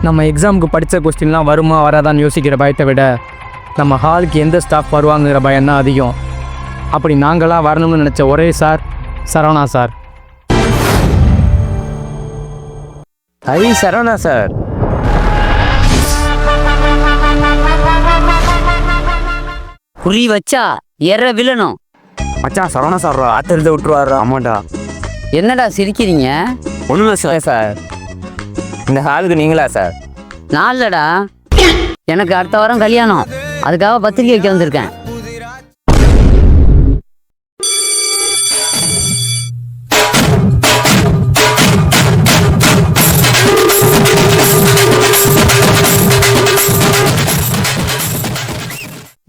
நம்ம எக்ஸாமுக்கு படித்த கொஸ்டின்லாம் வருமா வராதான்னு யோசிக்கிற பயத்தை விட நம்ம ஹாலுக்கு எந்த ஸ்டாஃப் வருவாங்கிற பயம் தான் அதிகம். அப்படி நாங்களாம் வரணும்னு நினச்ச ஒரே sir Saravana sir. Saravana sir. குறி வச்சா எற விழணும். மச்சான் சரவணா சார் ஆத்த எழுத விட்டுருவாரா? ஆமாண்டா. என்னடா சிரிக்கிறீங்க? ஒன்றும் சார், இந்த ஹாலுக்கு நீங்களா சார்? நான் இல்லடா, எனக்கு அடுத்த வாரம் கல்யாணம், அதுக்காக பத்திரிக்கை வைக்க வந்திருக்கேன்.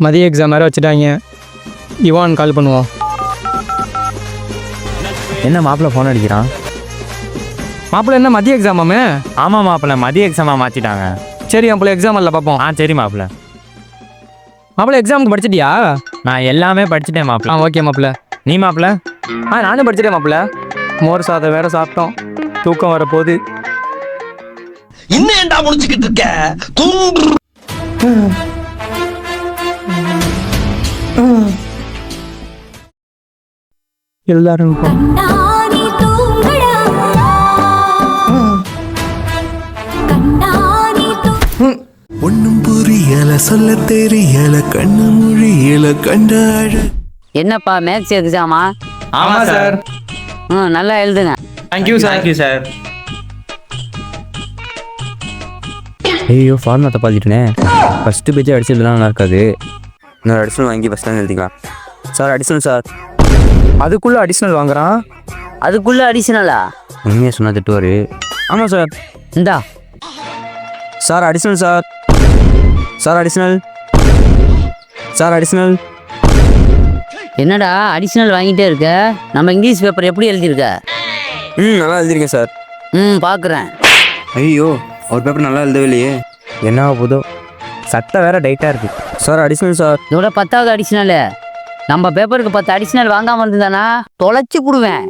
மதிய எக்ஸாம் வேறு வச்சுட்டாங்க. யுவான் கால் பண்ணுவோம். என்ன மாப்பிள்ளை ஃபோன் அடிக்கிறான்? மாப்பிள்ளை என்ன மதிய எக்ஸாமாமே? ஆமாம் மாப்பிள்ளை, மதிய எக்ஸாமாக மாற்றிட்டாங்க. சரி மாப்பிள்ளை எக்ஸாம் இல்லை பார்ப்போம். சரி மாப்பிள்ளை. மாப்பிள்ளை எக்ஸாமுக்கு படிச்சிட்டியா? நான் எல்லாமே படிச்சுட்டேன் மாப்பிள்ளை. ஓகே மாப்பிள்ளை. நீ மாப்பிள்ளை? நானும் படிச்சிட்டேன் மாப்பிள்ளை. மோர் சாதம் வேற சாப்பிட்டோம், தூக்கம் வர போகுது. இன்னும் ஏன்டா முடிச்சுக்கிட்டு இருக்க? எல்லாரும் ஒன்னும் புரியல, சொல்ல தெரியல, கண்ணு மொழியல, கண்டாழ. என்னப்பா மேத்ஸ் எக்ஸாமா? ஆமாம் சார். நல்லா எழுதுங்க. Thank you sir. ஐயோ ஃபார்மேட்டை பார்த்துட்டேனே. ஃபஸ்ட்டு பேஜை அடிச்சுட்டுலாம் நல்லா இருக்காது. இன்னொரு அடிஷனல் வாங்கி ஃபஸ்ட் தான் எழுதிக்கலாம். Sir additional sir. அதுக்குள்ளே அடிஷ்னல் வாங்குறான். அதுக்குள்ள அடிஷனலா? உண்மையாக சொன்னால் திட்டுவார். ஆமாம் சார். இந்தா sir additional sir. Sir additional. Sir additional. என்னடா அடிஷனல் வாங்கிட்டே இருக்க? நம்ம இங்கிலீஷ் பேப்பர் எப்படி எழுதியிருக்க? நல்லா எழுதிருக்கேன் சார். பார்க்குறேன். ஐயோ ஒரு பேப்பர் நல்லா எழுதவே இல்லையே. என்ன போதோ, சட்டை வேற டைட்டாக இருக்குது. Sir additional sir. இதோட 10வது அடிஷனலு. நம்ம பேப்பருக்கு 10 அடிஷனல் வாங்காமல் இருந்ததானா தொலைச்சி கொடுவேன்.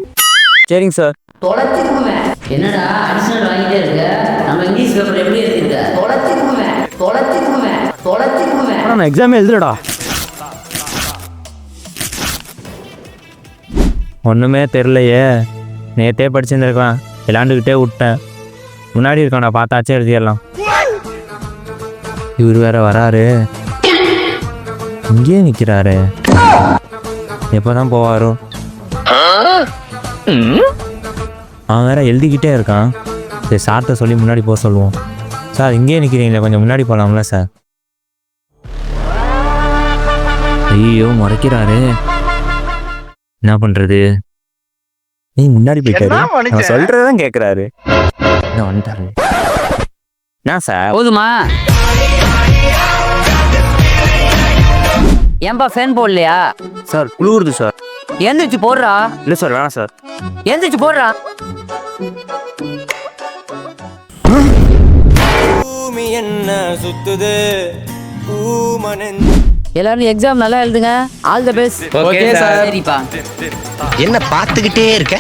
சரிங்க சார். தொலைச்சி கொடுவேன். என்னடா அடிஷனல் வாங்கிட்டே இருக்க? நம்ம இங்கிலீஷ் பேப்பர் எப்படி எழுதியிருக்க? தொலைச்சி கொடுவேன். தொலைச்சி கொடுவேன். தொலைச்சி கொடுவேன். நான் எக்ஸாமே எழுதுலடா. ஒன்றுமே தெரிலையே. நேற்றே படிச்சுருந்துருக்கலாம், விளாண்டுக்கிட்டே விட்டேன். முன்னாடி இருக்கோம், நான் பார்த்தாச்சும் எழுதிடலாம். இவர் வேற வராரு, இங்கேயே நிற்கிறாரு. எப்போ தான் போவாரோ? அவன் வேற எழுதிக்கிட்டே இருக்கான். சரி சார்கிட்ட சொல்லி முன்னாடி போக சொல்லுவோம். சார் இங்கேயே நிற்கிறீங்களே, கொஞ்சம் முன்னாடி போகலாம்ல சார்? ஐயோ மறைக்கிறாரு, என்ன பண்ணுறது? நீ முன்னாடி போயிட்டாரு, நான் சொல்கிறதான் கேட்குறாரு. என்ன வந்துட்டாரு? என்ன சார்? போதுமா? ஏன்பா ஃபேன் போடலையா? சார் குளிருது சார். எந்திரிச்சு போடுறா. இல்லை சார் வேணாம் சார். எந்திரிச்சு போடுறா. பூமி என்ன சுத்துது? எல்லாரும் எக்ஸாம் நல்லா எழுதுங்க. All the best. Okay sir. சரிப்பா. என்ன பார்த்துக்கிட்டே இருக்க?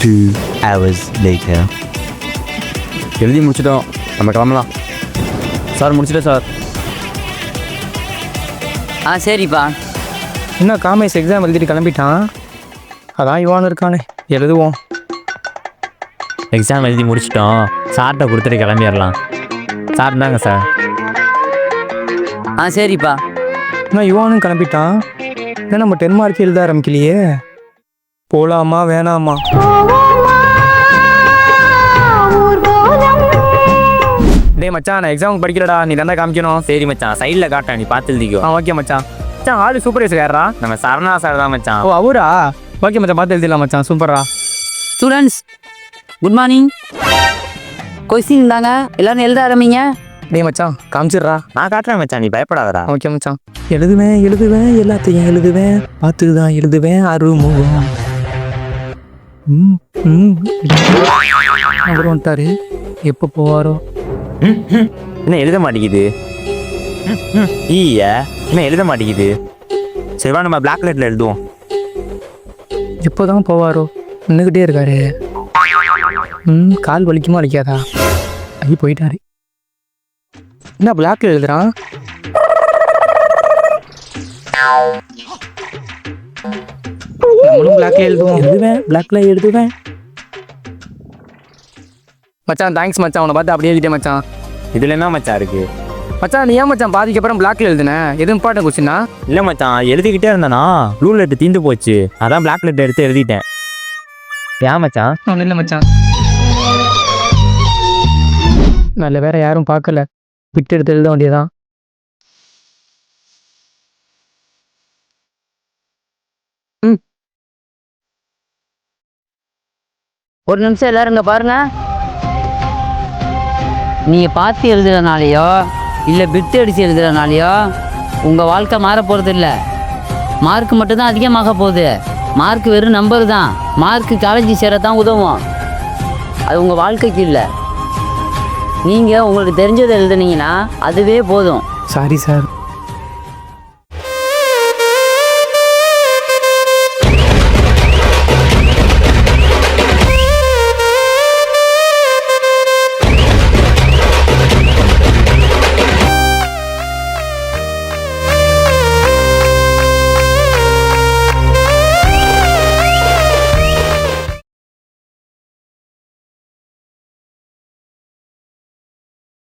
2 hours later. எழுதி முடிச்சிட்டோம், நம்ம கிளம்பலாம். சார் முடிச்சிட்டேன் சார். சரிப்பா. இன்னும் காமேஷ் எக்ஸாம் எழுதிட்டு கிளம்பிட்டான். அதான் யுவான் இருக்கானே, எழுதுவோம். எக்ஸாம் எழுதி முடிச்சிட்டோம், சார்கிட்ட கொடுத்துட்டு கிளம்பிடலாம். சார் தாங்க சார். சரிப்பா. ஆனால் யுவானும் கிளம்பிட்டான். ஏன்னா நம்ம 10 மார்க் எழுத ஆரம்பிக்கலையே. போகலாமா வேணாமா? டேய் மச்சான், நான் எக்ஸாமுக்கு படிக்கலடா, நீ தான் காமிக்கணும். சரி மச்சான், சைடில் காட்டேன், நீ பார்த்து எழுதிக்கோ. ஓகே மச்சான். மச்சான் ஆளு சூப்பர்வைசர் யாரா? நம்ம சரணா சார் தான் மச்சான். ஓ அவரா? ஓகே மச்சான், பார்த்து எழுதிடலாம் மச்சான். சூப்பரா. Students good morning. கொஸ்டின் தாங்க, எல்லாரும் எழுத ஆரம்பிங்க. டேய் மச்சான் காமிச்சிடுறா. நான் காட்டுறேன் மச்சான், நீ பயப்படாதடா. ஓகே மச்சான். எழுதுவேன் எல்லாத்தையும் எழுதுவேன், பார்த்து தான் எழுதுவேன். அருமுகம். அவர் வந்துட்டாரு, எப்போ போவாரோ? என்ன எழுத மாட்டேங்குது? என்ன எழுத மாட்டேங்குது? சரிவா நம்ம பிளாக் லெட்டில் எழுதுவோம். எப்போதான் போவாரோ? நின்றுக்கிட்டே இருக்காரு. கால் வலிக்குமா வலிக்காதா? ஐயோ போயிட்டாரு. என்ன பிளாக்ல எழுதுறான்? நம்மளும் பிளாக்ல எழுதுவேன். மச்சான் தேங்க்ஸ் மச்சான், உன்னை பார்த்து அப்படியே எழுதிட்டேன் மச்சான். இதில் என்ன மச்சான் இருக்கு? மச்சான் நீ ஏன் மச்சான் பாதிக்கு அப்புறம் பிளாக்ல எழுதுனேன்? எதுவும் இம்பார்ட்டன் கொஸ்டினா? இல்லை மச்சான், எழுதிக்கிட்டே இருந்தானா ப்ளூ லெட்டர் தீந்து போச்சு, அதான் பிளாக் லெட்டர் எடுத்து எழுதிட்டேன். ஏன் மச்சான்? ஒன்றும் இல்லை மச்சான். நல்ல வேற யாரும் பார்க்கல, விட்டு எடுத்து எழுத வேண்டியதான். ஒரு நிமிஷம் எல்லாரும் இங்க பாருங்க. நீங்க பார்த்து எழுதுறதுனாலையோ இல்லை பிட்டு அடிச்சு எழுதுறதுனாலையோ உங்க வாழ்க்கை மாற போறது இல்லை. மார்க் மட்டும்தான் அதிகமாக போகுது. மார்க் வெறும் நம்பர் தான். மார்க் காலேஜ் சேரத்தான் உதவும், அது உங்க வாழ்க்கைக்கு இல்லை. நீங்க உங்களுக்கு தெரிஞ்சதை எழுதுனீங்கன்னா அதுவே போதும். Sorry sir.